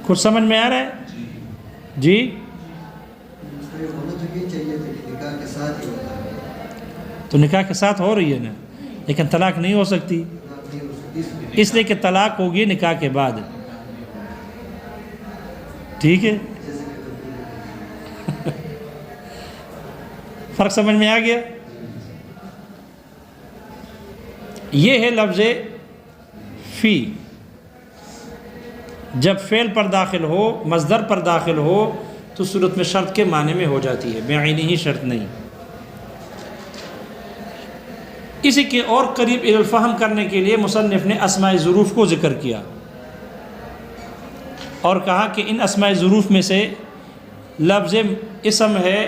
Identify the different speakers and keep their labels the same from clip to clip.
Speaker 1: کچھ سمجھ میں آ رہا ہے؟ جی تو نکاح کے ساتھ ہو رہی ہے نا، لیکن طلاق نہیں ہو سکتی، اس لیے کہ طلاق ہوگی نکاح کے بعد. ٹھیک ہے، فرق سمجھ میں آ گیا؟ یہ ہے لفظ فی. جب فعل پر داخل ہو، مصدر پر داخل ہو، تو صورت میں شرط کے معنی میں ہو جاتی ہے، بعینی ہی شرط نہیں. اسی کے اور قریب الفہم کرنے کے لیے مصنف نے اسماء ظروف کو ذکر کیا اور کہا کہ ان اسماء ظروف میں سے لفظ اسم ہے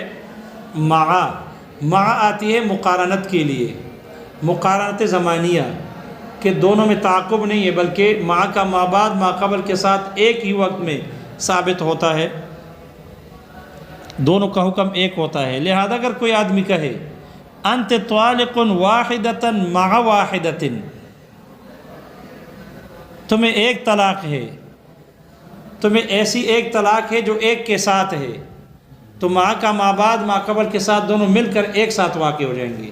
Speaker 1: مع آتی ہے مقارنت کے لیے، مقارنت زمانیہ، کہ دونوں میں تعاقب نہیں ہے، بلکہ مع کا ما بعد ما قبل کے ساتھ ایک ہی وقت میں ثابت ہوتا ہے، دونوں کا حکم ایک ہوتا ہے. لہذا اگر کوئی آدمی کہے انت طالق واحدۃ مع واحدۃ، تمہیں ایک طلاق ہے، تمہیں ایسی ایک طلاق ہے جو ایک کے ساتھ ہے، تو مع کا ما بعد ما قبل کے ساتھ دونوں مل کر ایک ساتھ واقع ہو جائیں گے.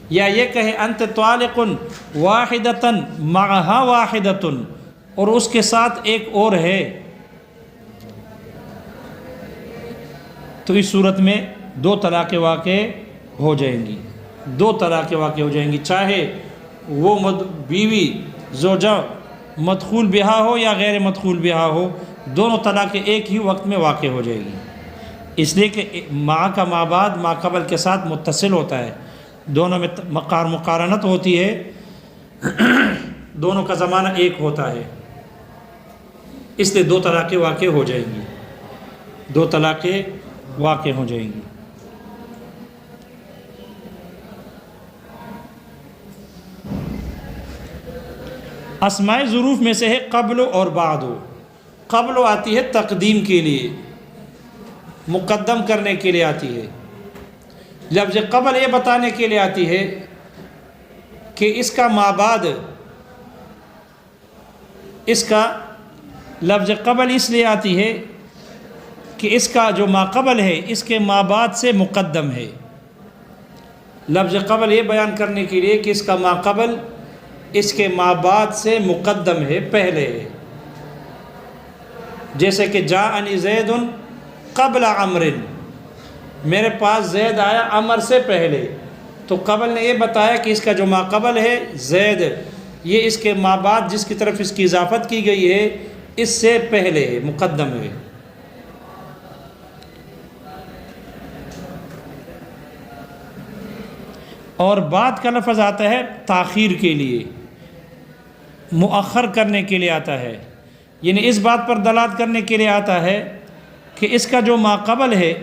Speaker 1: یا یہ کہے انت طالق واحدۃ معہا واحدۃ، اور اس کے ساتھ ایک اور ہے، تو اس صورت میں دو طلاقیں واقع ہو جائیں گی، دو طلاقیں واقع ہو جائیں گی، چاہے وہ بیوی زوجہ مدخول بہا ہو یا غیر مدخول بہا ہو، دونوں طلاقیں ایک ہی وقت میں واقع ہو جائے گی. اس لیے کہ مع کا ما بعد ما قبل کے ساتھ متصل ہوتا ہے، دونوں میں مقارنت ہوتی ہے، دونوں کا زمانہ ایک ہوتا ہے، اس لیے دو طلاقیں واقع ہو جائیں گی، دو طلاقیں واقع ہو جائیں گی. اسماء ظروف میں سے ہے قبل اور بعد. قبل آتی ہے تقدیم کے لیے، مقدم کرنے کے لیے آتی ہے. لفظ قبل یہ بتانے کے لیے آتی ہے کہ اس کا ما بعد، اس کا لفظ قبل اس لیے آتی ہے کہ اس کا جو ما قبل ہے اس کے ما بعد سے مقدم ہے. لفظ قبل یہ بیان کرنے کے لیے کہ اس کا ما قبل اس کے ما بعد سے مقدم ہے، پہلے ہے. جیسے کہ جاءنی زید قبل عمر، میرے پاس زید آیا عمر سے پہلے، تو قبل نے یہ بتایا کہ اس کا جو ما قبل ہے زید، یہ اس کے ما بعد جس کی طرف اس کی اضافت کی گئی ہے اس سے پہلے ہے، مقدم ہے. اور بعد کا لفظ آتا ہے تاخیر کے لیے، مؤخر کرنے کے لیے آتا ہے، یعنی اس بات پر دلالت کرنے کے لیے آتا ہے کہ اس کا جو ما قبل ہے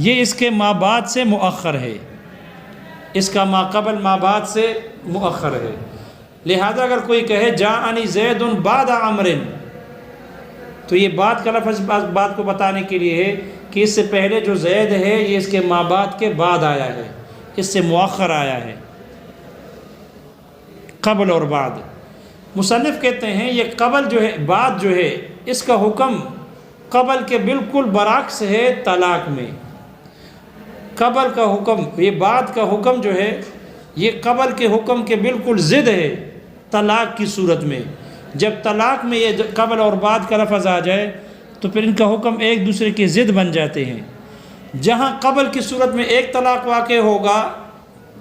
Speaker 1: یہ اس کے ما بعد سے مؤخر ہے، اس کا ما قبل ما بعد سے مؤخر ہے. لہذا اگر کوئی کہے جاءنی زید بعد عمر، تو یہ بعد کا لفظ بات کو بتانے کے لیے ہے کہ اس سے پہلے جو زید ہے یہ اس کے ما بعد کے بعد آیا ہے، اس سے مؤخر آیا ہے. قبل اور بعد، مصنف کہتے ہیں یہ قبل جو ہے، بعد جو ہے، اس کا حکم قبل کے بالکل برعکس ہے طلاق میں. قبل کا حکم، یہ بعد کا حکم جو ہے یہ قبل کے حکم کے بالکل ضد ہے طلاق کی صورت میں. جب طلاق میں یہ قبل اور بعد کا لفظ آ جائے تو پھر ان کا حکم ایک دوسرے کے ضد بن جاتے ہیں. جہاں قبل کی صورت میں ایک طلاق واقع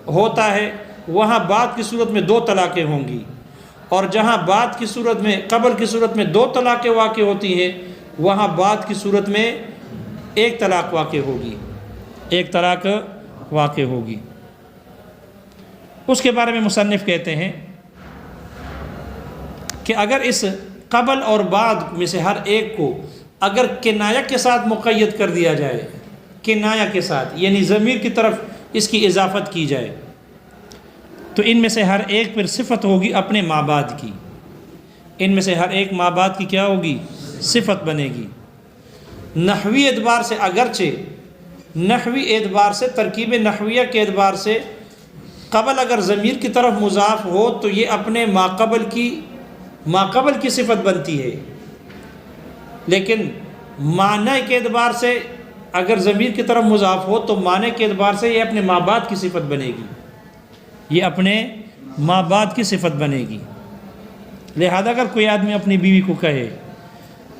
Speaker 1: ہوتا ہے وہاں بعد کی صورت میں دو طلاقیں ہوں گی، اور جہاں بعد کی صورت میں قبل کی صورت میں دو طلاقیں واقع ہوتی ہیں وہاں بعد کی صورت میں ایک طلاق واقع ہوگی، ایک طلاق واقع ہوگی. اس کے بارے میں مصنف کہتے ہیں کہ اگر اس قبل اور بعد میں سے ہر ایک کو اگر کنایہ کے ساتھ مقید کر دیا جائے، کنایہ کے ساتھ یعنی ضمیر کی طرف اس کی اضافت کی جائے، تو ان میں سے ہر ایک پر صفت ہوگی اپنے ما بعد کی، ان میں سے ہر ایک ما بعد کی کیا ہوگی؟ صفت بنے گی. نحوی اعتبار سے، اگرچہ نحوی اعتبار سے، ترکیب نحویہ کے اعتبار سے قبل اگر ضمیر کی طرف مضاف ہو تو یہ اپنے ما قبل کی صفت بنتی ہے، لیکن معنی کے اعتبار سے اگر ضمیر کی طرف مضاف ہو تو معنی کے اعتبار سے یہ اپنے ماں باپ کی صفت بنے گی، یہ اپنے ماں باپ کی صفت بنے گی۔ لہذا اگر کوئی آدمی اپنی بیوی کو کہے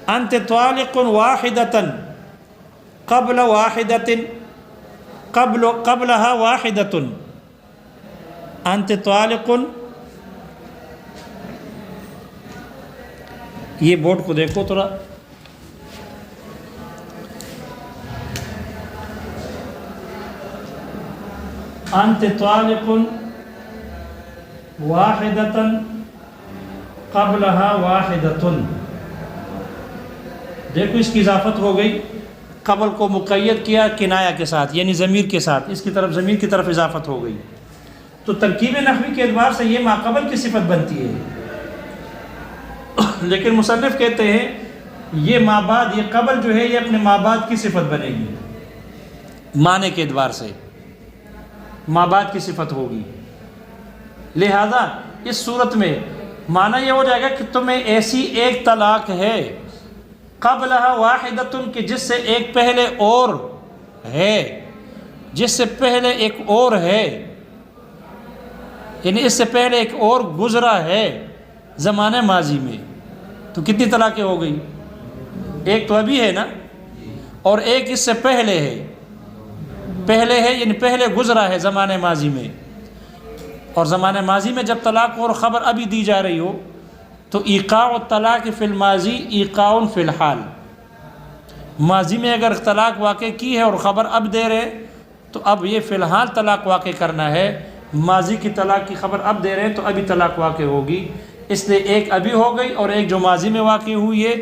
Speaker 1: انت طالق واحدۃ قبل واحدۃ قبلها واحدۃ، انت طالق، یہ بورڈ کو دیکھو تھوڑا، انت طالق واحدۃ قبلها واحدۃ، دیکھو اس کی اضافت ہو گئی، قبل کو مقید کیا کنایہ کے ساتھ یعنی ضمیر کے ساتھ، اس کی طرف ضمیر کی طرف اضافت ہو گئی، تو ترکیب نحوی کے اعتبار سے یہ ما قبل کی صفت بنتی ہے، لیکن مصنف کہتے ہیں یہ ما بعد، یہ قبل جو ہے یہ اپنے ما بعد کی صفت بنے گی، معنی کے اعتبار سے ما بعد کی صفت ہوگی۔ لہذا اس صورت میں معنی یہ ہو جائے گا کہ تمہیں ایسی ایک طلاق ہے قبلها واحدۃ، کہ جس سے ایک پہلے اور ہے، جس سے پہلے ایک اور ہے، یعنی اس سے پہلے ایک اور گزرا ہے زمانہ ماضی میں، تو کتنی طلاقیں ہو گئی؟ ایک تو ابھی ہے نا، اور ایک اس سے پہلے ہے، پہلے ہے یعنی پہلے گزرا ہے زمانہ ماضی میں، اور زمانہ ماضی میں جب طلاق اور خبر ابھی دی جا رہی ہو تو ایقاع الطلاق فی الماضی ایقاع فی الحال، ماضی میں اگر طلاق واقع کی ہے اور خبر اب دے رہے تو اب یہ فی الحال طلاق واقع کرنا ہے، ماضی کی طلاق کی خبر اب دے رہے ہیں تو ابھی طلاق واقع ہوگی، اس لیے ایک ابھی ہو گئی اور ایک جو ماضی میں واقع ہوئی ہے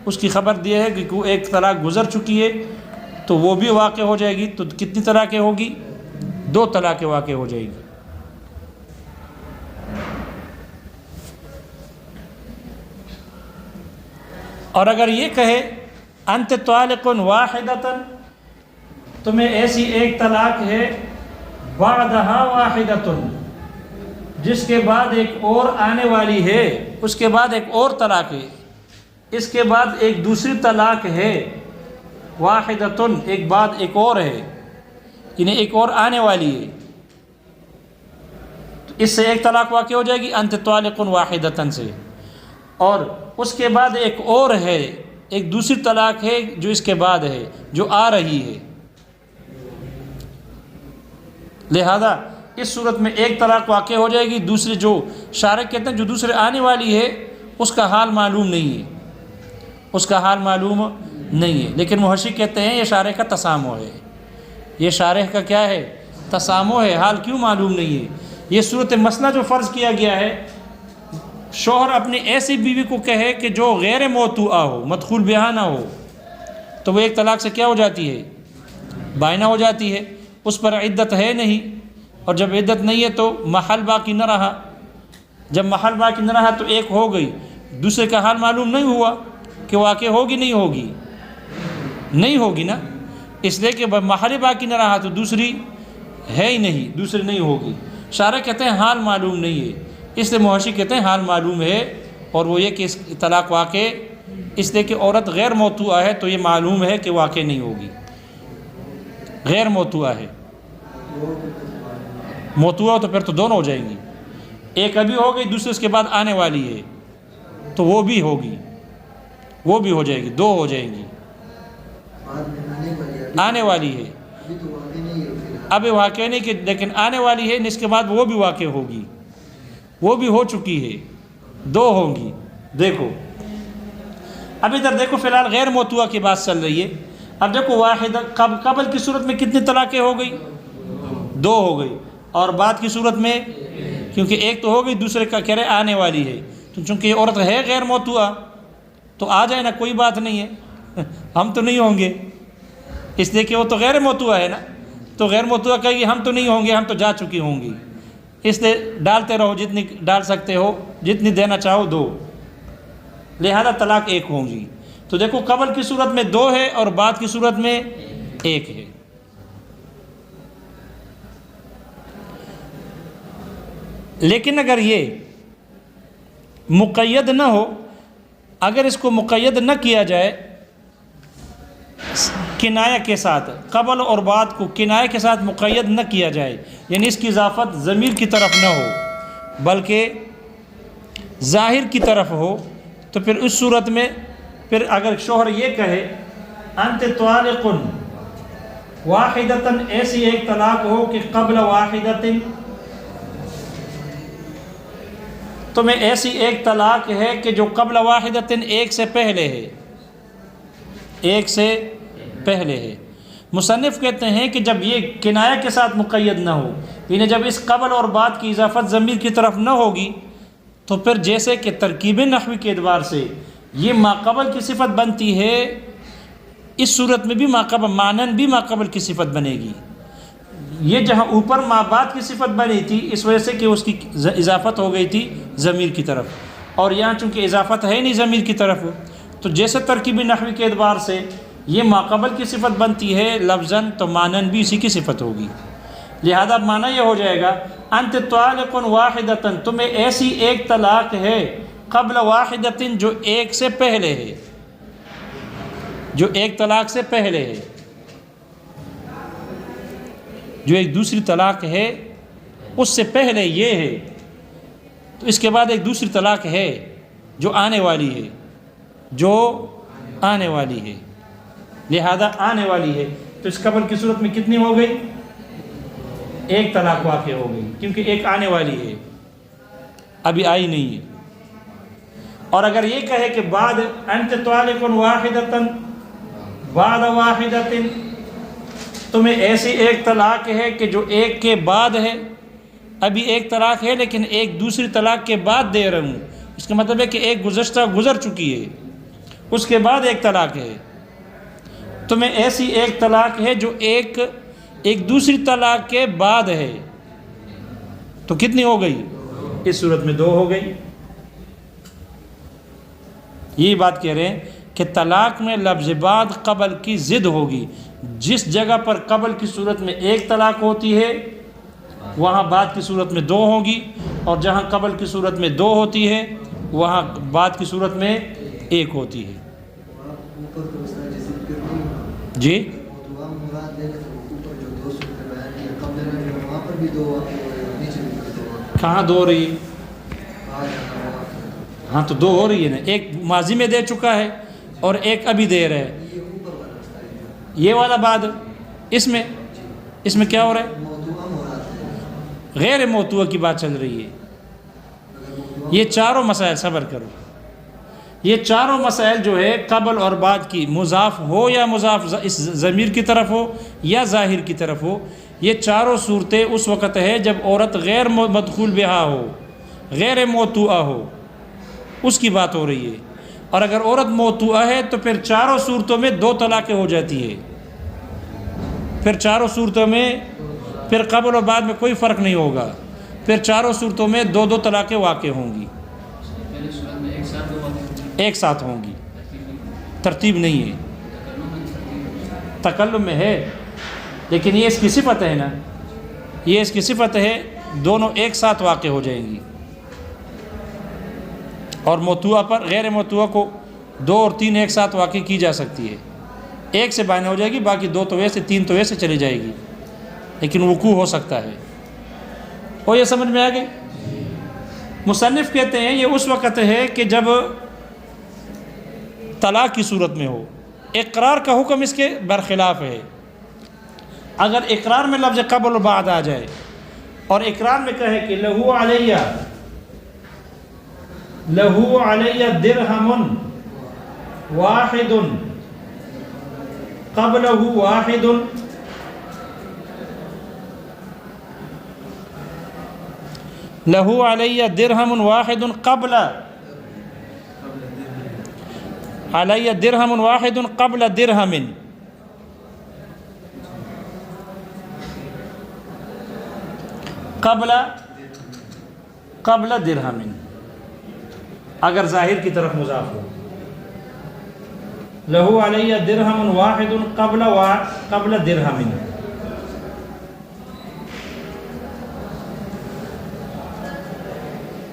Speaker 1: اس کی خبر دی ہے کہ ایک طلاق گزر چکی ہے تو وہ بھی واقع ہو جائے گی، تو کتنی طلاقیں ہوگی؟ 2 طلاقیں واقع ہو جائے گی۔ اور اگر یہ کہے انت طالق واحدۃ، تمہیں ایسی ایک طلاق ہے بعدها واحدۃ، جس کے بعد ایک اور آنے والی ہے، اس کے بعد ایک اور طلاق ہے، اس کے بعد ایک دوسری طلاق ہے، واحدۃ ایک بعد ایک اور ہے، یعنی ایک اور آنے والی ہے، تو اس سے ایک طلاق واقع ہو جائے گی انت طالق واحدۃ سے، اور اس کے بعد ایک اور ہے، ایک دوسری طلاق ہے جو اس کے بعد ہے، جو آ رہی ہے۔ لہذا اس صورت میں ایک طلاق واقع ہو جائے گی، دوسری جو شارح کہتے ہیں جو دوسرے آنے والی ہے اس کا حال معلوم نہیں ہے، اس کا حال معلوم نہیں ہے، لیکن محشی کہتے ہیں یہ شارح کا تسامح ہے، یہ شارح کا کیا ہے؟ تسامح ہے، حال کیوں معلوم نہیں ہے؟ یہ صورت مسئلہ جو فرض کیا گیا ہے، شوہر اپنی ایسی بیوی کو کہے کہ جو غیر موطوعہ ہو، مدخول بیاہ نہ ہو، تو وہ ایک طلاق سے کیا ہو جاتی ہے؟ بائنہ ہو جاتی ہے، اس پر عدت ہے نہیں، اور جب عدت نہیں ہے تو محل باقی نہ رہا، جب محل باقی نہ رہا تو ایک ہو گئی، دوسرے کا حال معلوم نہیں ہوا کہ واقع ہوگی نہیں ہوگی، نہیں ہوگی نا، اس لیے کہ محل باقی نہ رہا تو دوسری ہے ہی نہیں، دوسری نہیں ہوگی۔ شارح کہتے ہیں حال معلوم نہیں ہے، اس لیے محشی کہتے ہیں حال معلوم ہے، اور وہ یہ کہ اس طلاق واقع اس لیے کہ عورت غیر موطوعہ ہے تو یہ معلوم ہے کہ واقع نہیں ہوگی، غیر موطوعہ ہے، موطوعہ تو پھر تو دونوں ہو جائیں گی، ایک ابھی ہو گئی دوسرے اس کے بعد آنے والی ہے تو وہ بھی ہوگی، وہ بھی ہو جائے گی، 2 ہو جائیں گی، آنے والی ہے، ابھی واقع نہیں کہ لیکن آنے والی ہے، اس کے بعد وہ بھی واقع ہوگی، وہ بھی ہو چکی ہے، 2 ہوں گی۔ دیکھو اب ادھر دیکھو، فی الحال غیر موطوعہ کی بات چل رہی ہے، اب دیکھو واحد قبل کی صورت میں کتنی طلاقیں ہو گئی؟ 2 ہو گئی، اور بعد کی صورت میں کیونکہ ایک تو ہو گئی دوسرے کا کہہ رہے آنے والی ہے، تو چونکہ یہ عورت ہے غیر موطوعہ تو آ جائے نا، کوئی بات نہیں ہے، ہم تو نہیں ہوں گے، اس لیے کہ وہ تو غیر موطوعہ ہے نا، تو غیر موطوعہ کہے گی ہم تو نہیں ہوں گے، ہم تو جا چکی ہوں گی، اس لیے ڈالتے رہو، جتنی ڈال سکتے ہو، جتنی دینا چاہو دو، لہذا طلاق 1 ہوں گی۔ تو دیکھو قبل کی صورت میں 2 ہے اور بعد کی صورت میں 1 ہے۔ لیکن اگر یہ مقید نہ ہو، اگر اس کو مقید نہ کیا جائے کنایہ کے ساتھ، قبل اور بعد کو کنایہ کے ساتھ مقید نہ کیا جائے، یعنی اس کی اضافت ضمیر کی طرف نہ ہو بلکہ ظاہر کی طرف ہو، تو پھر اس صورت میں پھر اگر شوہر یہ کہے انت طالق واحدتاً، ایسی ایک طلاق ہو کہ قبل واحدتن، تمہیں ایسی ایک طلاق ہے کہ جو قبل واحدتن ایک سے پہلے ہے، ایک سے پہلے ہے۔ مصنف کہتے ہیں کہ جب یہ کنایہ کے ساتھ مقید نہ ہو، یعنی جب اس قبل اور بعد کی اضافت ضمیر کی طرف نہ ہوگی، تو پھر جیسے کہ ترکیب نحوی کے اعتبار سے یہ ماقبل کی صفت بنتی ہے، اس صورت میں بھی ماقبل مانن بھی ماقبل کی صفت بنے گی۔ یہ جہاں اوپر ما بعد کی صفت بنی تھی اس وجہ سے کہ اس کی اضافت ہو گئی تھی ضمیر کی طرف، اور یہاں چونکہ اضافت ہے نہیں ضمیر کی طرف، تو جیسے ترکیب نحوی کے اعتبار سے یہ ماقبل کی صفت بنتی ہے لفظاً، تو مانن بھی اسی کی صفت ہوگی۔ لہذا معنی یہ ہو جائے گا انت طالق واحدتاً، تمہیں ایسی ایک طلاق ہے قبل واحدتن، جو ایک سے پہلے ہے، جو ایک طلاق سے پہلے ہے، جو ایک دوسری طلاق ہے اس سے پہلے یہ ہے، تو اس کے بعد ایک دوسری طلاق ہے جو آنے والی ہے، جو آنے والی ہے، لہذا آنے والی ہے، تو اس قبل کی صورت میں کتنی ہو گئی؟ ایک طلاق واقع ہو گئی، کیونکہ ایک آنے والی ہے، ابھی آئی نہیں ہے۔ اور اگر یہ کہے کہ بعد انت طالق واحدتاً بعد واحدتن، تمہیں ایسی ایک طلاق ہے کہ جو ایک کے بعد ہے، ابھی ایک طلاق ہے لیکن ایک دوسری طلاق کے بعد دے رہا ہوں، اس کا مطلب ہے کہ ایک گزشتہ گزر چکی ہے، اس کے بعد ایک طلاق ہے، تمہیں ایسی ایک طلاق ہے جو ایک دوسری طلاق کے بعد ہے، تو کتنی ہو گئی؟ اس صورت میں دو ہو گئی۔ یہی بات کہہ رہے ہیں کہ طلاق میں لفظ بعد قبل کی ضد ہوگی، جس جگہ پر قبل کی صورت میں ایک طلاق ہوتی ہے وہاں بعد کی صورت میں دو ہوگی، اور جہاں قبل کی صورت میں دو ہوتی ہے وہاں بعد کی صورت میں ایک ہوتی ہے۔ جی کہاں دو ہو رہی ہے؟ ہاں تو دو ہو رہی ہے نا، ایک ماضی میں دے چکا ہے اور ایک ابھی دے رہا ہے، یہ والا بعد اس میں کیا ہو رہا ہے؟ غیر موضوع کی بات چل رہی ہے۔ یہ چاروں مسائل، صبر کرو، یہ چاروں مسائل جو ہے قبل اور بعد کی، مضاف ہو یا مضاف اس ضمیر کی طرف ہو یا ظاہر کی طرف ہو، یہ چاروں صورتیں اس وقت ہے جب عورت غیر مدخول بہا ہو، غیر موطوعہ ہو، اس کی بات ہو رہی ہے۔ اور اگر عورت موطوعہ ہے تو پھر چاروں صورتوں میں دو طلاقیں ہو جاتی ہے، پھر چاروں صورتوں میں پھر قبل اور بعد میں کوئی فرق نہیں ہوگا، پھر چاروں صورتوں میں دو دو طلاقیں واقع ہوں گی، ایک ساتھ ہوں گی، ترتیب نہیں ہے، تکلم میں ہے، لیکن یہ اس کی صفت ہے نا، یہ اس کی صفت ہے، دونوں ایک ساتھ واقع ہو جائیں گی۔ اور موطوعہ پر غیر موطوعہ کو دو اور تین ایک ساتھ واقع کی جا سکتی ہے، ایک سے بائن ہو جائے گی، باقی دو تو ویسے، تین تو ویسے چلی جائے گی، لیکن وقوع ہو سکتا ہے۔ اور یہ سمجھ میں آ گئی؟ مصنف کہتے ہیں یہ اس وقت ہے کہ جب طلاق کی صورت میں ہو۔ اقرار کا حکم اس کے برخلاف ہے۔ اگر اقرار میں لفظ قبل و بعد آ جائے اور اقرار میں کہے کہ لہو علیہ درہم واحد قبلہ واحد، لہو علیہ درہم واحد قبل علیہ درہم واحد قبل درہم، قبل درہم، اگر ظاہر کی طرف مضاف ہو، لہو علیہ درہم واحد قبل درہم،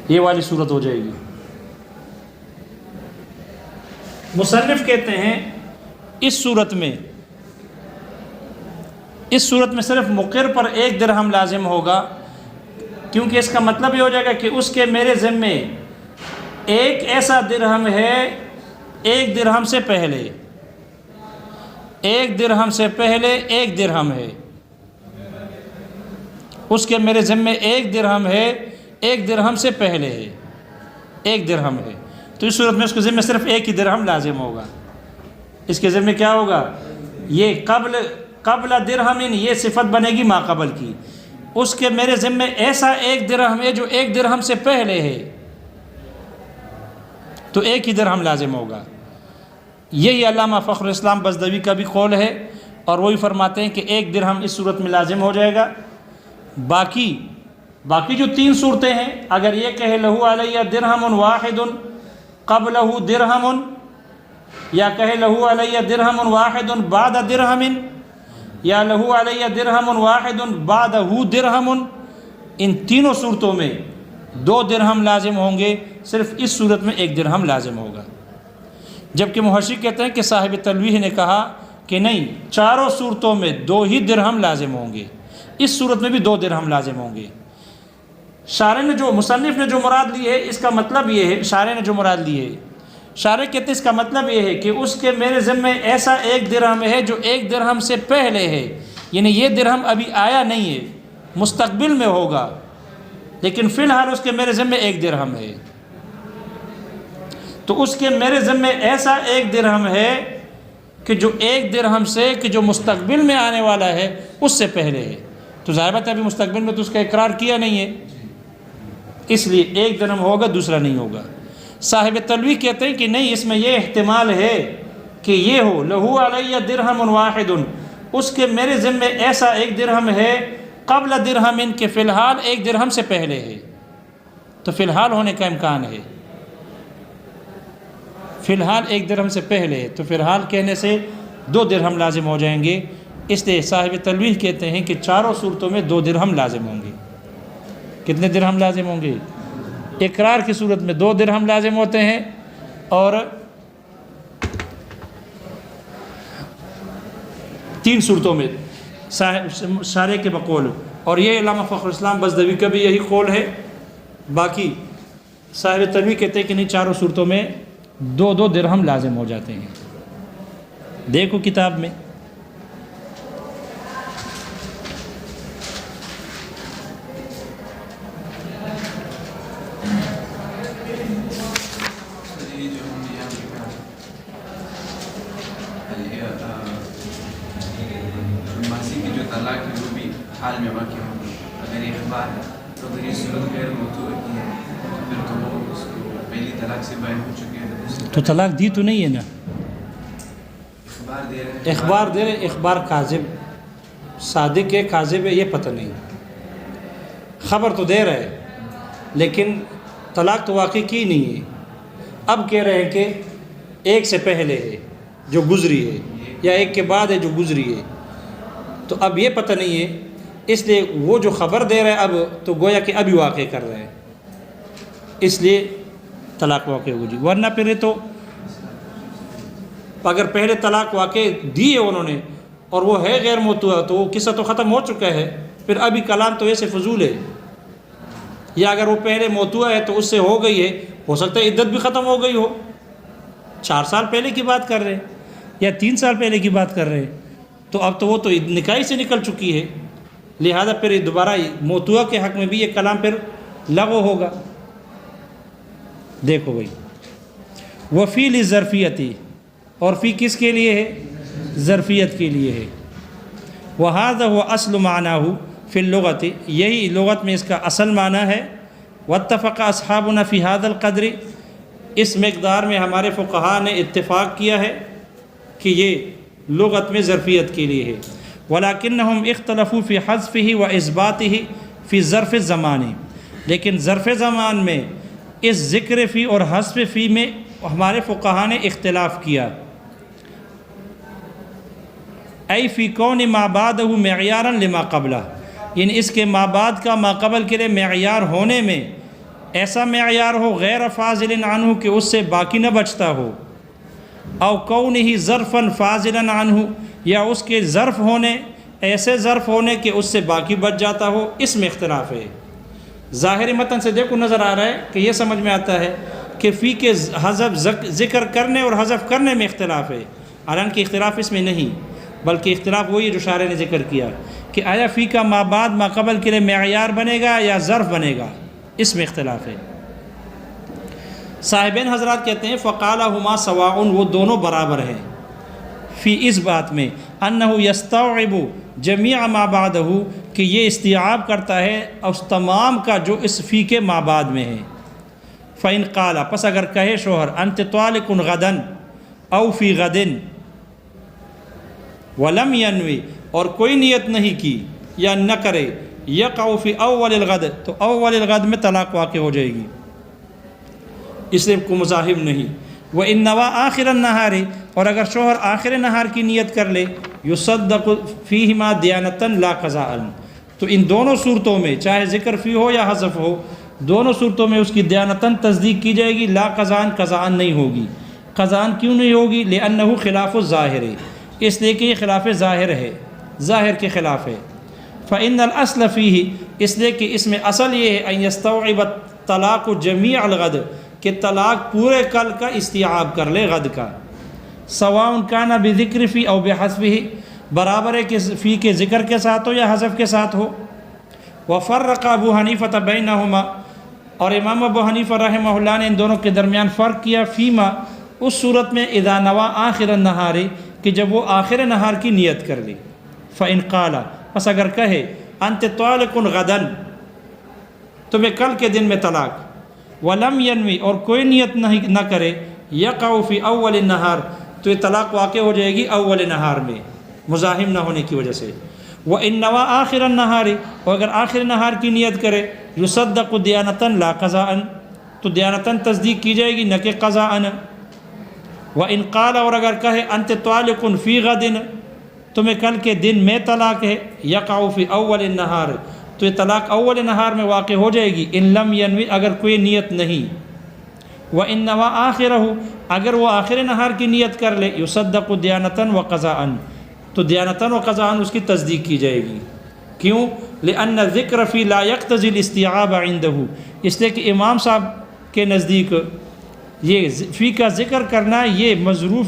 Speaker 1: یہ والی صورت ہو جائے گی۔ مصنف کہتے ہیں اس صورت میں صرف مقر پر 1 درہم لازم ہوگا، کیونکہ اس کا مطلب یہ ہو جائے گا کہ اس کے میرے ذمے ایک ایسا درہم ہے 1 درہم سے پہلے، 1 درہم سے پہلے 1 درہم ہے، اس کے میرے ذمے 1 درہم ہے 1 درہم سے پہلے ہے، 1 درہم ہے، تو اس صورت میں اس کے ذمے صرف 1 ہی درہم لازم ہوگا۔ اس کے ذمے کیا ہوگا؟ یہ قبل درہم، یہ صفت بنے گی ما قبل کی، اس کے میرے ذمے ایسا 1 درہم ہے جو 1 درہم سے پہلے ہے، تو 1 ہی درہم لازم ہوگا۔ یہی علامہ فخر الاسلام بزدوی کا بھی قول ہے، اور وہی فرماتے ہیں کہ 1 درہم اس صورت میں لازم ہو جائے گا۔ باقی جو 3 صورتیں ہیں، اگر یہ کہے لہو علیہ درہم واحد قبلہ درہم، یا کہے لہو علیہ درہم واحد بعد درہم، یا لہو علیہ درہم واحد بعدہ درہم، ان تینوں صورتوں میں 2 درہم لازم ہوں گے، صرف اس صورت میں 1 درہم لازم ہوگا۔ جبکہ محشی کہتے ہیں کہ صاحب تلویح نے کہا کہ نہیں، چاروں صورتوں میں 2 ہی درہم لازم ہوں گے، اس صورت میں بھی 2 درہم لازم ہوں گے۔ مصنف نے جو مراد لی ہے، اس کا مطلب یہ ہے، شارح نے جو مراد لی ہے، شارح کہتے ہیں اس کا مطلب یہ ہے کہ اس کے میرے ذمے ایسا 1 درہم ہے جو 1 درہم سے پہلے ہے، یعنی یہ درہم ابھی آیا نہیں ہے، مستقبل میں ہوگا، لیکن فی الحال اس کے میرے ذمے 1 درہم ہے، تو اس کے میرے ذمے ایسا 1 درہم ہے کہ جو 1 درہم سے کہ جو مستقبل میں آنے والا ہے اس سے پہلے ہے، تو ظاہر بات ہے ابھی مستقبل میں تو اس کا اقرار کیا نہیں ہے، اس لیے 1 درہم ہوگا، دوسرا نہیں ہوگا۔ صاحب تلویح کہتے ہیں کہ نہیں، اس میں یہ احتمال ہے کہ یہ ہو لہو علیہ درہم واحد، اس کے میرے ذمے ایسا 1 درہم ہے قبل درہم، کہ فی الحال 1 درہم سے پہلے ہے، تو فی الحال ہونے کا امکان ہے، فی الحال 1 درہم سے پہلے ہے، تو فی الحال کہنے سے 2 درہم لازم ہو جائیں گے۔ اس لیے صاحب تلویح کہتے ہیں کہ چاروں صورتوں میں 2 درہم لازم ہوں گے۔ کتنے درہم لازم ہوں گے؟ اقرار کی صورت میں 2 درہم لازم ہوتے ہیں، اور 3 صورتوں میں شارح کے بقول، اور یہ علامہ فخر الاسلام بزدوی کا بھی یہی قول ہے۔ باقی صاحب تلویح کہتے ہیں کہ نہیں، چاروں صورتوں میں 2 درہم لازم ہو جاتے ہیں۔ دیکھو کتاب میں
Speaker 2: حال میں واقع ہوگی، اگر اخبار ہے تو اگر یہ صورت غیر موضوع کی ہے تو پھر تو وہ اس کو پہلی طلاق سے باہر ہو چکے ہیں،
Speaker 1: تو طلاق دی تو نہیں ہے نا،
Speaker 2: اخبار دے رہے
Speaker 1: ہیں، اخبار کاذب، صادق ہے کاذب ہے یہ پتہ نہیں، خبر تو دے رہے لیکن طلاق تو واقع کی نہیں ہے، اب کہہ رہے ہیں کہ 1 سے پہلے ہے جو گزری ہے، یا 1 کے بعد ہے جو گزری ہے، تو اب یہ پتہ نہیں ہے، اس لیے وہ جو خبر دے رہے ہیں اب تو گویا کہ ابھی واقع کر رہے ہیں، اس لیے طلاق واقع ہوگی۔ ورنہ پھر تو اگر پہلے طلاق واقع دی ہے انہوں نے اور وہ ہے غیر موطوع، تو وہ قصہ تو ختم ہو چکا ہے، پھر ابھی کلام تو ایسے فضول ہے، یا اگر وہ پہلے موطوع ہے تو اس سے ہو گئی ہے، ہو سکتا ہے عدت بھی ختم ہو گئی ہو، 4 سال پہلے کی بات کر رہے ہیں یا 3 سال پہلے کی بات کر رہے ہیں، تو اب تو وہ تو نکاح سے نکل چکی ہے، لہذا پھر دوبارہ موطوع کے حق میں بھی یہ کلام پھر لغو ہوگا۔ دیکھو بھائی، وفی لظرفیتی، اور فی کس کے لیے ہے؟ ظرفیت کے لیے ہے۔ وہذا هو اصل معناه فی اللغت، یہی لغت میں اس کا اصل معنی ہے۔ واتفق اصحابنا فی هذا القدر، اس مقدار میں ہمارے فقہاء نے اتفاق کیا ہے کہ یہ لغت میں ظرفیت کے لیے ہے۔ ولیکنہم اختلفوا فی حذفہ و اثباتہ فی ظرف الزمان، لیکن ظرف زمان میں اس ذکر فی اور حذف فی میں ہمارے فقہاء نے اختلاف کیا۔ ای فی کون ما بعدہ معیارا لما قبلہ، یعنی اس کے ما بعد کا ما قبل کے لیے معیار ہونے میں ایسا معیار ہو غیر فاضل عنہ کہ اس سے باقی نہ بچتا ہو، او کونہ ظرفا فاضلا عنہ، یا اس کے ظرف ہونے، ایسے ظرف ہونے کہ اس سے باقی بچ جاتا ہو، اس میں اختلاف ہے۔ ظاہر متن سے دیکھو نظر آ رہا ہے کہ یہ سمجھ میں آتا ہے کہ فی کے حذف ذکر کرنے اور حذف کرنے میں اختلاف ہے، حالانکہ اختلاف اس میں نہیں، بلکہ اختلاف وہی ہے جو شارح نے ذکر کیا کہ آیا فی کا ما بعد ما قبل کے لیے معیار بنے گا یا ظرف بنے گا، اس میں اختلاف ہے۔ صاحبین حضرات کہتے ہیں فقالہما سواء، وہ دونوں برابر ہیں، فی اس بات میں انہ یستوعب جمیع ما بعدہ، کہ یہ استیعاب کرتا ہے اس تمام کا جو اس فی کے ما بعد میں ہے۔ فإن قال، پس اگر کہے شوہر انت طالق غدا او فی غد ولم ینوی، اور کوئی نیت نہیں کی یا نہ کرے، یقع فی اول الغد، تو اول الغد میں طلاق واقع ہو جائے گی، اس لیے کو مزاحم نہیں۔ وإن نوى آخر النہار، اور اگر شوہر آخر نہار کی نیت کر لے، یصدق فیہما دیانتا لا قضاء، تو ان دونوں صورتوں میں چاہے ذکر فی ہو یا حذف ہو، دونوں صورتوں میں اس کی دیانتاً تصدیق کی جائے گی، لا قضاء قضاء نہیں ہوگی۔ قضاء کیوں نہیں ہوگی؟ لأنہ خلاف الظاہر، اس لیے کہ یہ خلاف ظاہر ہے، ظاہر کے خلاف ہے۔ فإن الأصل فیہ، اس لیے کہ اس میں اصل یہ ہے ان یستوعب طلاق جمیع الغد، کہ طلاق پورے کل کا استیعاب کر لے غد کا، سواء کان بذکر فی او بحذفہ، برابر ہے کہ فی کے ذکر کے ساتھ ہو یا حذف کے ساتھ ہو۔ وفرق ابو حنیفہ بینہما، اور امام ابو حنیفہ رحمہ اللہ نے ان دونوں کے درمیان فرق کیا، فیما، اس صورت میں اذا نوى آخر النہار، کہ جب وہ آخر نہار کی نیت کر لی۔ فإن قال، پس اگر کہے انت طالق غدا، تمہیں کل کے دن میں طلاق، ولم ینوی، اور کوئی نیت نہ کرے، یقع فی اول النہار، تو یہ طلاق واقع ہو جائے گی اول نہار میں، مزاحم نہ ہونے کی وجہ سے۔ وإن نوى آخر النہار، اور اگر آخر نہار کی نیت کرے، یصدق دیانتا لا قضاء، تو دیانتا تصدیق کی جائے گی نہ کہ قضاء۔ وإن قال، اور اگر کہے انت طالق فی غد، تمہیں کل کے دن میں طلاق ہے، یقع فی اول النہار، تو یہ طلاق اول نہار میں واقع ہو جائے گی، ان لم ینوی، اگر کوئی نیت نہیں۔ وإن نوى آخرہ، اگر وہ آخر نہار کی نیت کر لے، یصدق دیانتا و قضاء، تو دیانتا و قضاء اس کی تصدیق کی جائے گی۔ کیوں؟ لأن الذکر فی لا یقتضی الاستیعاب عندہ، اس لیے کہ امام صاحب کے نزدیک یہ فی کا ذکر کرنا یہ مظروف،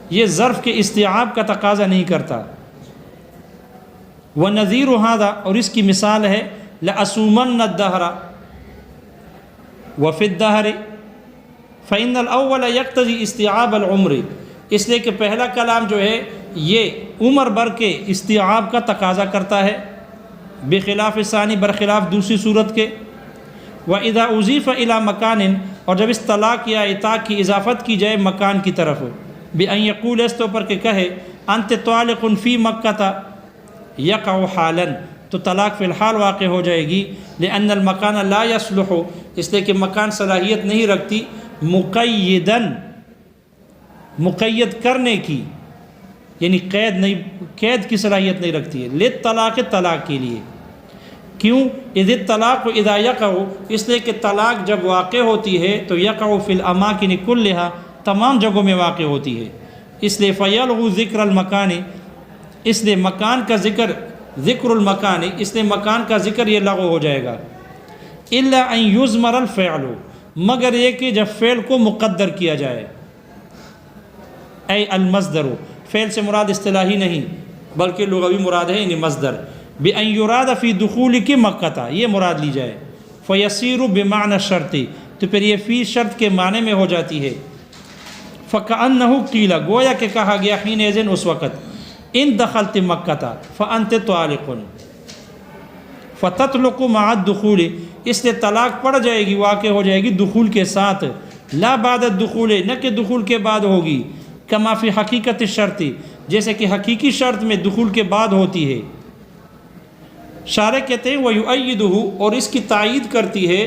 Speaker 1: یہ ظرف کے استیعاب کا تقاضا نہیں کرتا۔ وَنَظِيرُ هَذَا، اور اس کی مثال ہے لَأَصُومَنَّ الدَّهْرَ وَفِي الدَّهْرِ فَإِنَّ الْأَوَّلَ يَقْتَضِي اسْتِيعَابَ الْعُمْرِ، اس لیے کہ پہلا کلام جو ہے یہ عمر بھر کے استیعاب کا تقاضا کرتا ہے، بخلاف ثانی، برخلاف دوسری صورت کے۔ وَإِذَا أُضِيفَ إِلَى مَكَانٍ، اور جب اس طلاق یا اطاق کی اضافت کی جائے مکان کی طرف، بِأَن يَقُولَ، اس طور پر کہ کہے أَنْتَ طَالِقٌ فِي مَكَّةَ یقع حالا، تو طلاق فی الحال واقع ہو جائے گی، لأن المکان لا یصلح، اس لیے کہ مکان صلاحیت نہیں رکھتی مقیداً، مقید کرنے کی، یعنی قید کی صلاحیت نہیں رکھتی ہے، للطلاق، طلاق کے لیے۔ کیوں؟ اذ الطلاق اذا یقع، اس لیے کہ طلاق جب واقع ہوتی ہے تو یقع فی الاماکن کلہا، تمام جگہوں میں واقع ہوتی ہے، اس لیے فیلغو ذکر المکان، اس لیے مکان کا ذکر، ذکر المکان، اس لیے مکان کا ذکر یہ لغو ہو جائے گا۔ الا ان یضمر الفعل، مگر یہ کہ جب فعل کو مقدر کیا جائے، اے المصدر، فعل سے مراد اصطلاحی نہیں بلکہ لغوی مراد ہے، یعنی مصدر، بان یراد فی دخول کی مکہ، یہ مراد لی جائے، فیصیر بمعنی الشرط، تو پھر یہ فی شرط کے معنی میں ہو جاتی ہے۔ فکأنہ قیل، گویا کہ کہا گیا، حینئذ، اس وقت، ان دخلت مکہ فانت طالق، فتطلق مع الدخول، اس لیے طلاق پڑ جائے گی، واقع ہو جائے گی دخول کے ساتھ، لا بعد الدخول، نہ کہ دخول کے بعد ہوگی، کما فی حقیقت الشرط، جیسے کہ حقیقی شرط میں دخول کے بعد ہوتی ہے۔ شارح کہتے ہیں وَيُؤَيِّدُهُ، اور اس کی تائید کرتی ہے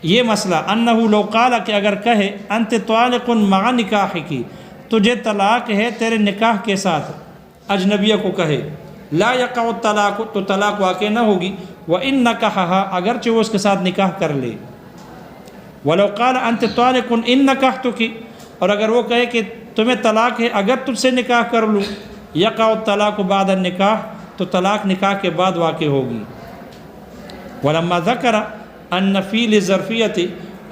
Speaker 1: یہ مسئلہ، انہو لو قال، کہ اگر کہے انت طالق مع نکاحک، تجھے طلاق ہے تیرے نکاح کے ساتھ، اجنبیہ کو کہے، لا یقع الطلاق، تو طلاق واقع نہ ہوگی، وَإِن نَكَحَهَا، اگرچہ وہ اس کے ساتھ نکاح کر لے۔ وَلَوْ قَالَ أَنْتَ طَالِقٌ إِن نَكَحْتُكِ، اور اگر وہ کہے کہ تمہیں طلاق ہے اگر تجھ سے نکاح کر لوں، یقع الطلاق بعد النکاح، تو طلاق نکاح کے بعد واقع ہوگی۔ ولما ذکر ان فی لظرفیت،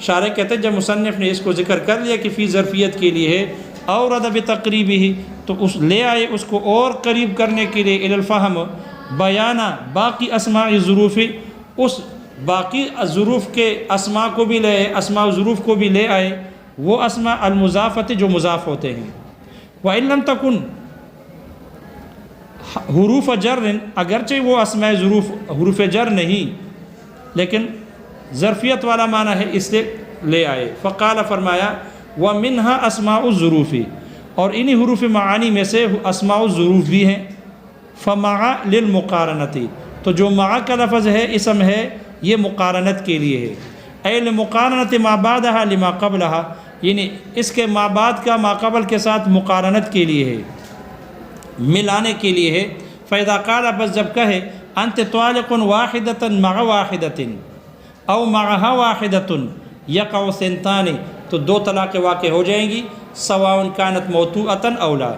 Speaker 1: شارح کہتے ہیں جب مصنف نے اس کو ذکر کر لیا کہ فی ظرفیت کے لیے ہے، اورد بتقریبہ، تو اس لے آئے اس کو اور قریب کرنے کے لیے الی الفہم بیانہ باقی اسماء ظروف، اس باقی ظروف کے اسماء کو بھی لے آئے، اسماء ظروف کو بھی لے آئے، وہ اسماء المضافت جو مضاف ہوتے ہیں۔ وَإِن لَمْ تَكُنْ حروف جر، اگرچہ وہ اسماء ظروف حروف جر نہیں لیکن ظرفیت والا معنی ہے، اس سے لے آئے۔ فقال، فرمایا وَمِنْهَا اسماء الظروف، اور انہی حروف معانی میں سے اسماء الظروف بھی ہیں۔ فَمَعَ لِلْمُقَارَنَةِ، تو جو مع کا لفظ ہے اسم ہے یہ مقارنت کے لیے ہے، اے لِمُقَارَنَةِ مَا بَعْدَهَا لِمَا قَبْلَهَا، یعنی اس کے ما بعد کا ما قبل کے ساتھ مقارنت کے لیے ہے، ملانے کے لیے ہے۔ فَإِذَا قَالَ، بس جب کہے أَنْتَ طَالِقٌ وَاحِدَةً مَعَ وَاحِدَةٍ أَوْ مَعَهَا وَاحِدَةٌ يَقَعُ ثِنْتَانِ، تو دو طلاقیں واقع ہو جائیں گی، سواء كانت موطوءة أو لا،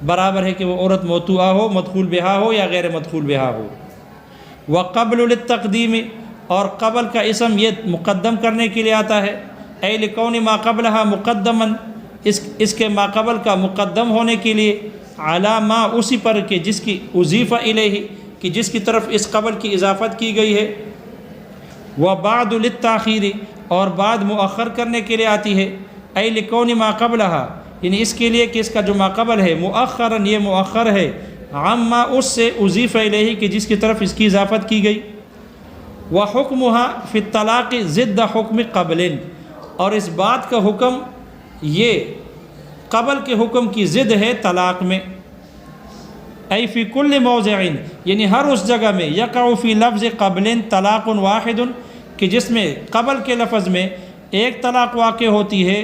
Speaker 1: برابر ہے کہ وہ عورت موطوعہ ہو، مدخول بہا ہو یا غیر مدخول بہا ہو۔ وقبل للتقدیم، اور قبل کا اسم یہ مقدم کرنے کے لیے آتا ہے، اے لکون ما قبلها مقدما، اس کے ما قبل کا مقدم ہونے کے لیے، علی ما، اسی پر کہ جس کی اضیف الیہ، کہ جس کی طرف اس قبل کی اضافت کی گئی ہے۔ وبعد للتاخیر، اور بعد مؤخر کرنے کے لیے آتی ہے، اے لکون ما قبلها، یعنی اس کے لیے کہ اس کا جو ما قبل ہے مؤخرا، یہ مؤخر ہے، عما، اس سے اضیف الیہ، کہ جس کی طرف اس کی اضافت کی گئی۔ وحکمها فی الطلاق ضد حکم قبل، اور اس بات کا حکم یہ قبل کے حکم کی ضد ہے طلاق میں۔ ای فی کل موضع، یعنی ہر اس جگہ میں، یقع فی لفظ قبل طلاق واحد، کہ جس میں قبل کے لفظ میں ایک طلاق واقع ہوتی ہے،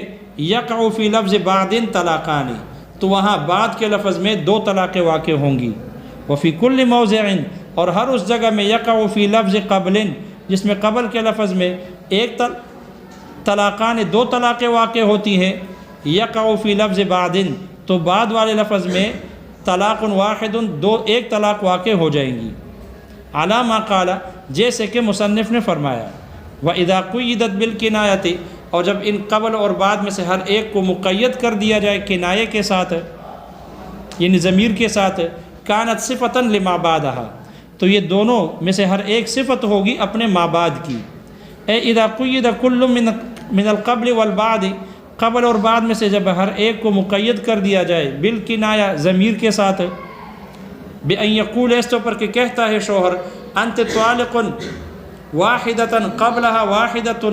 Speaker 1: یقع فی لفظ بعد طلاقان، تو وہاں بعد کے لفظ میں دو طلاقیں واقع ہوں گی۔ وفی کل موضع، اور ہر اس جگہ میں، یقع فی لفظ قبل، جس میں قبل کے لفظ میں ایک طلاقان، دو طلاقیں واقع ہوتی ہیں، یقع فی لفظ بعد، تو بعد والے لفظ میں طلاق واحد، ایک طلاق واقع ہو جائیں گی۔ علی ما قال، جیسے کہ مصنف نے فرمایا، وَإِذَا قُيِّدَتْ بِالْكِنَایَةِ، اور جب ان قبل اور بعد میں سے ہر ایک کو مقید کر دیا جائے کنایے کے ساتھ، یعنی ضمیر کے ساتھ، کانت صفۃ لما بعدها، تو یہ دونوں میں سے ہر ایک صفت ہوگی اپنے ما بعد کی۔ اے اذا قید کل من القبل والبعد، قبل اور بعد میں سے جب ہر ایک کو مقید کر دیا جائے، بالکنایہ، ضمیر کے ساتھ، بأن یقول، اس پر کہ کہتا ہے شوہر، انت طالق واحدۃ قبلها واحدۃ،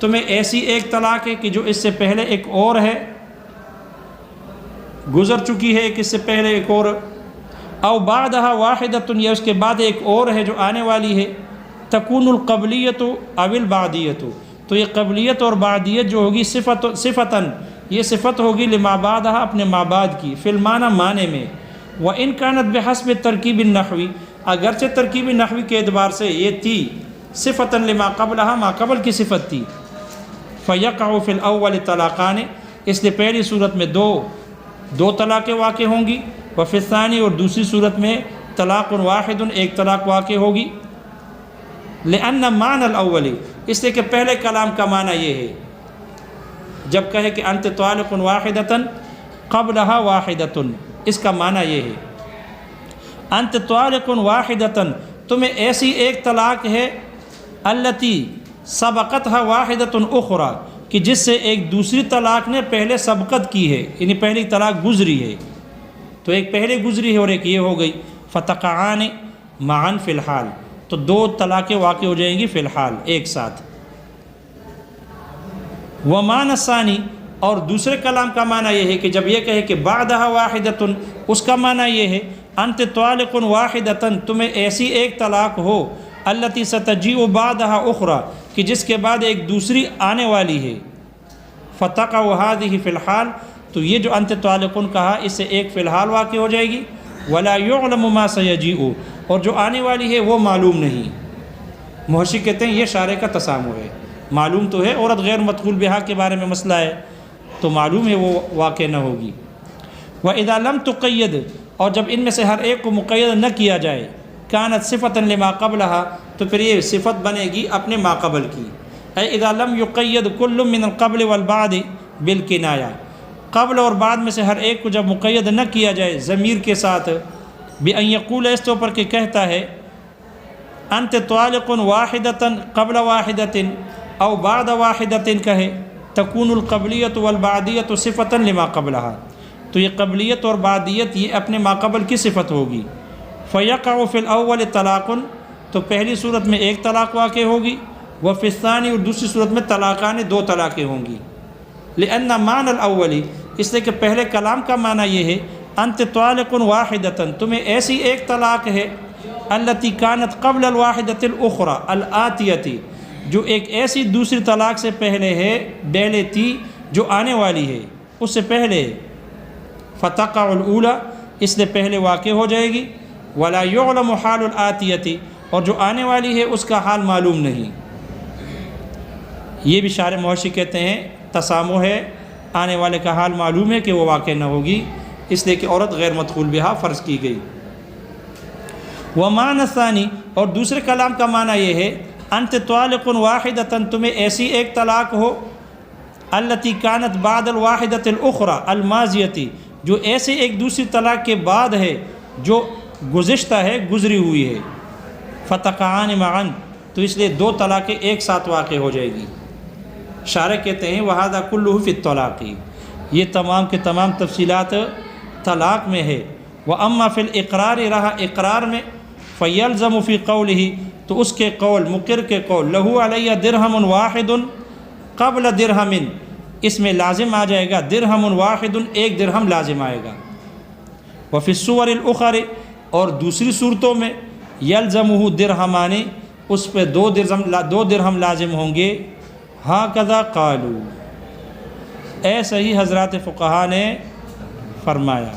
Speaker 1: تمہیں ایسی ایک طلاق ہے کہ جو اس سے پہلے ایک اور ہے، گزر چکی ہے ایک اس سے پہلے ایک اور، او بعدها واحدۃ، یا اس کے بعد ایک اور ہے جو آنے والی ہے، تکون القبلیت او البعدیت، تو یہ قبلیت اور بعدیت جو ہوگی صفتاً، یہ صفت ہوگی لما بعدها، اپنے ما بعد کی، فی المعنی، معنی میں۔ وَإِن كَانَتْ بِحَسْبِ الترکیب النحوی، اگرچہ ترکیب نحوی کے اعتبار سے یہ تھی صفتاً لما قبلها، ما قبل کی صفت تھی، فَيَقَعُ فِي الْأَوَّلِ طَلَاقَانِ، اس لیے پہلی صورت میں دو طلاقیں واقع ہوں گی، وفی الثانی، اور دوسری صورت میں طلاق واحد، ایک طلاق واقع ہوگی، لأن معنی الاول، اس لیے کہ پہلے کلام کا معنی یہ ہے، جب کہے کہ انت طالق واحدۃ قبلها واحدۃ، اس کا معنی یہ ہے، انت طالق واحدۃ، تمہیں ایسی ایک طلاق ہے، التی سبقتها واحدۃ اخرى، کہ جس سے ایک دوسری طلاق نے پہلے سبقت کی ہے، یعنی پہلی طلاق گزری ہے، تو ایک پہلے گزری ہے اور ایک یہ ہو گئی، فتقعان معا فی الحال، تو دو طلاقیں واقع ہو جائیں گی فی الحال ایک ساتھ۔ ومعنی الثانی، اور دوسرے کلام کا معنی یہ ہے کہ جب یہ کہے کہ بعدها واحدۃ، اس کا معنی یہ ہے انت طالق واحدۃ، تمہیں ایسی ایک طلاق ہو، التی ستجیء بعدها اخرى، کہ جس کے بعد ایک دوسری آنے والی ہے، فتقع هذه فی الحال، تو یہ جو انت طالقن کہا، اس سے ایک فی الحال واقع ہو جائے گی، ولا يعلم ما سيجيء، اور جو آنے والی ہے وہ معلوم نہیں۔ محشی کہتے ہیں یہ شارع کا تسامح ہے، معلوم تو ہے، عورت غیر مدخول بہا کے بارے میں مسئلہ ہے تو معلوم ہے وہ واقع نہ ہوگی۔ وَإِذَا لَمْ تُقَيَّد، اور جب ان میں سے ہر ایک کو مقید نہ کیا جائے، كانت صفة لما قبلها، تو پھر یہ صفت بنے گی اپنے ما قبل کی. اے اذا لم يقید كل من القبل والبعد بالکنایا، قبل اور بعد میں سے ہر ایک کو جب مقید نہ کیا جائے ضمیر کے ساتھ، بأن یقول، اس طور پر کہ کہتا ہے، انت طالق واحدۃ قبل واحدۃ او بعد واحدۃ کہے، تکون القبلیت والبعدیت صفۃ لما قبلها، تو یہ قبلیت اور بعدیت یہ اپنے ما قبل کی صفت ہوگی. فیقع فی الاول طلاق، تو پہلی صورت میں ایک طلاق واقع ہوگی، وفی الثانی، اور دوسری صورت میں طلاقان دو طلاقیں ہوں گی. لأن معنی الاولی، اس لیے کہ پہلے کلام کا معنی یہ ہے، انت طالق واحدۃ، تمہیں ایسی ایک طلاق ہے، التی کانت قبل الواحدۃ الاخری الآتیۃ، جو ایک ایسی دوسری طلاق سے پہلے تھی جو آنے والی ہے، اس سے پہلے. فتقع الاولی، اس لیے پہلے واقع ہو جائے گی. ولا يعلم حال الآتیۃ، اور جو آنے والی ہے اس کا حال معلوم نہیں. یہ بھی شارح محشی کہتے ہیں تسامح ہے، آنے والے کا حال معلوم ہے کہ وہ واقع نہ ہوگی، اس لیے کہ عورت غیر مدخول بہا فرض کی گئی. ومعنی الثانی، اور دوسرے کلام کا معنی یہ ہے، انت طالق واحدۃ، تمہیں ایسی ایک طلاق ہو، التی کانت بعد الواحدۃ الاخری الماضیۃ، جو ایسے ایک دوسری طلاق کے بعد ہے جو گزشتہ ہے، گزری ہوئی ہے. فتقعان معا، تو اس لیے دو طلاقیں ایک ساتھ واقع ہو جائے گی. شارح کہتے ہیں وہذا کلہ فی الطلاق، یہ تمام کے تمام تفصیلات طلاق میں ہے. واما فی الاقرار، رہا اقرار میں، فیلزم فی قولہ، تو اس کے قول، مقر کے قول، لہ علی درہم واحد قبل درہم، اس میں لازم آ جائے گا درہم واحد، ایک درہم لازم آئے گا. وفی الصور الاخر، اور دوسری صورتوں میں، یلزمہ درہمان، اس پہ دو درہم لازم ہوں گے. ہاکذا قالوا، ایسا ہی حضرات فقہا نے فرمایا.